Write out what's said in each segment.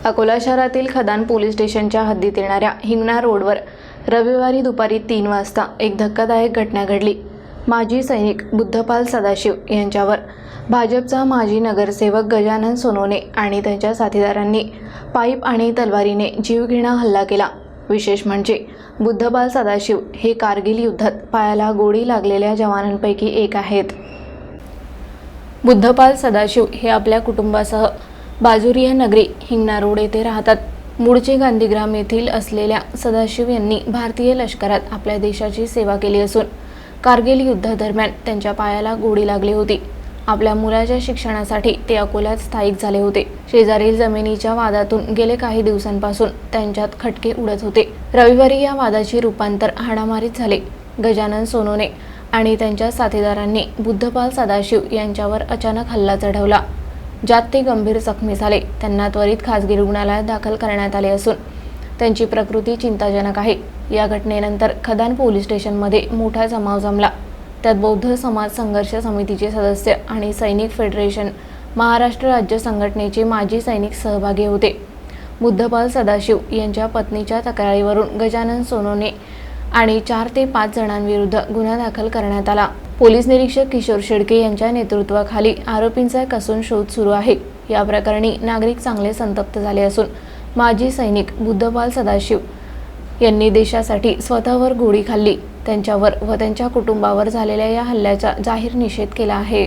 अकोला शहरातील खदान पोलीस स्टेशनच्या हद्दीत येणाऱ्या हिंगणा रोडवर रविवारी दुपारी 3 वाजता एक धक्कादायक घटना घडली। माजी सैनिक बुद्धपाल सदाशिव यांच्यावर भाजपचा माजी नगरसेवक गजानन सोनवणे आणि त्यांच्या साथीदारांनी पाईप आणि तलवारीने जीवघेणा हल्ला केला। विशेष म्हणजे बुद्धपाल सदाशिव हे कारगिल युद्धात पायाला गोळी लागलेल्या जवानांपैकी एक आहेत। बुद्धपाल सदाशिव हे आपल्या कुटुंबासह बाजुरिया नगरी हिंगणा रोड येथे राहतात। मूळचे गांधीग्राम येथील असलेल्या सदाशिव यांनी भारतीय लष्करात आपल्या देशाची सेवा केली असून कारगिल युद्धादरम्यान त्यांच्या पायाला गोळी लागली होती। आपल्या मुलाच्या शिक्षणासाठी ते अकोल्यात स्थायिक झाले होते। शेजारील जमिनीच्या वादातून गेले काही दिवसांपासून त्यांच्यात खटके उडत होते। रविवारी या वादाचे रूपांतर हाणामारीत झाले। गजानन सोनवणे आणि त्यांच्या साथीदारांनी बुद्धपाल सदाशिव यांच्यावर अचानक हल्ला चढवला, ज्यात ते गंभीर जखमी झाले। त्यांना त्वरित खासगी रुग्णालयात दाखल करण्यात आले असून त्यांची प्रकृती चिंताजनक आहे। या घटनेनंतर खदान पोलीस स्टेशनमध्ये मोठा जमाव जमला। त्यात बौद्ध समाज संघर्ष समितीचे सदस्य आणि सैनिक फेडरेशन महाराष्ट्र राज्य संघटनेचे माजी सैनिक सहभागी होते। बुद्धपाल सदाशिव यांच्या पत्नीच्या तक्रारीवरून गजानन सोनवणे आणि 4 ते 5 जणांविरुद्ध गुन्हा दाखल करण्यात आला। पोलीस निरीक्षक किशोर शेडके यांच्या नेतृत्वाखाली आरोपींचा कसून शोध सुरू आहे। या प्रकरणी नागरिक चांगले संतप्त झाले असून माजी सैनिक बुद्धपाल सदाशिव यांनी देशासाठी स्वतःवर गोळी खाल्ली, त्यांच्यावर व त्यांच्या कुटुंबावर झालेल्या या हल्ल्याचा जाहीर निषेध केला आहे।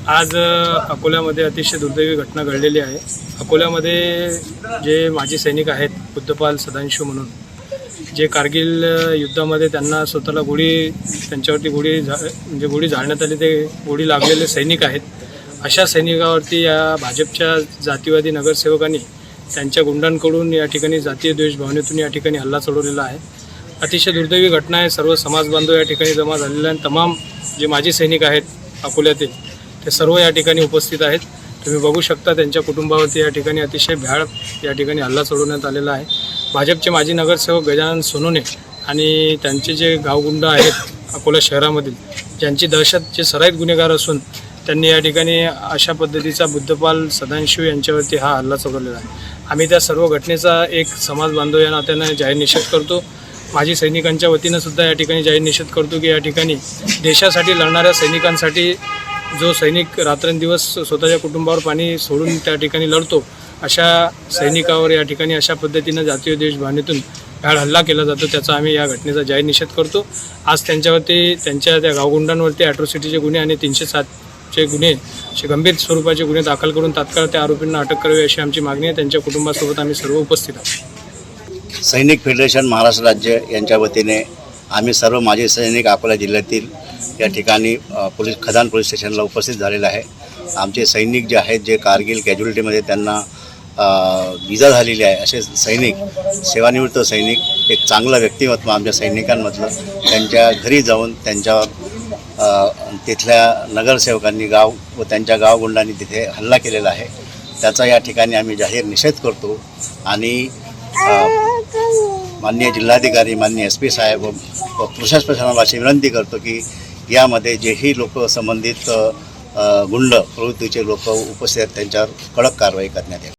आज अकोल्यामध्ये अतिशय दुर्दैवी घटना घडलेली आहे। अकोल्यामध्ये जे माजी सैनिक आहेत बुद्धपाल सदाशिव म्हणून, जे कारगिल युद्धामध्ये त्यांना स्वतःला त्यांच्यावरती गोळी झाडण्यात आली, ते गोळी लागलेले सैनिक आहेत। अशा सैनिकावरती या भाजपच्या जातीवादी नगरसेवकांनी त्यांच्या गुंडांकडून या ठिकाणी जातीय द्वेष भावनेतून या ठिकाणी हल्ला चढवलेला आहे। अतिशय दुर्दैवी घटना आहे। सर्व समाज बांधव या ठिकाणी जमा झालेले आणि तमाम जे माजी सैनिक आहेत अकोल्यातील ते सर्व या ठिकाणी उपस्थित आहेत। तुम्ही बघू शकता त्यांच्या कुटुंबावरती या ठिकाणी अतिशय भ्याड या ठिकाणी हल्ला चढवण्यात आलेला आहे। भाजपचे माजी नगरसेवक गजानन सोनवणे आणि त्यांचे जे गावगुंड आहेत अकोला शहरामधील, ज्यांची दहशत, जे सराईत गुन्हेगार असून त्यांनी या ठिकाणी अशा पद्धतीचा बुद्धपाल सदाशिव यांच्यावरती हा हल्ला चढवलेला आहे। आम्ही त्या सर्व घटनेचा एक समाज बांधव या नात्याने जाहीर निषेध करतो। माजी सैनिकांच्या वतीनं सुद्धा या ठिकाणी जाहीर निषेध करतो की या ठिकाणी देशासाठी लढणाऱ्या सैनिकांसाठी जो सैनिक रात्रंदिवस स्वतःच्या कुटुंबावर पाणी सोडून त्या ठिकाणी लढतो, अशा सैनिकावर या ठिकाणी अशा पद्धतीनं जातीय देश भावनेतून भ्याड हल्ला केला जातो, त्याचा आम्ही या घटनेचा जाहीर निषेध करतो। आज त्यांच्यावरती, त्यांच्या त्या गावगुंडांवरती ॲट्रॉसिटीचे गुन्हे आणि 307चे गुन्हे, असे गंभीर स्वरूपाचे गुन्हे दाखल करून तात्काळ त्या आरोपींना अटक करावी अशी आमची मागणी आहे। त्यांच्या कुटुंबासोबत आम्ही सर्व उपस्थित आहोत। सैनिक फेडरेशन महाराष्ट्र राज्य यांच्या वतीने आम्ही सर्व माजी सैनिक अकोला जिल्ह्यातील या ठिकाणी खदान पोलीस स्टेशनला उपस्थित झालेला आहे। आमचे सैनिक जे आहेत, जे कारगिल कॅज्युअलिटीमध्ये त्यांना इजा झालेली आहे, असे सैनिक, सेवानिवृत्त सैनिक, एक चांगलं व्यक्तिमत्व आमच्या सैनिकांमधलं, त्यांच्या घरी जाऊन त्यांच्यावर तिथल्या नगरसेवकांनी व त्यांच्या गावगुंडांनी तिथे हल्ला केलेला आहे। त्याचा या ठिकाणी आम्ही जाहीर निषेध करतो आणि माननीय जिल्हाधिकारी, माननीय SP साहेब व प्रशासनाला अशी विनंती करतो की यामध्ये जेही लोक संबंधित गुंड प्रवृत्तीचे लोक उपस्थित आहेत त्यांच्यावर कडक कारवाई करण्यात येईल।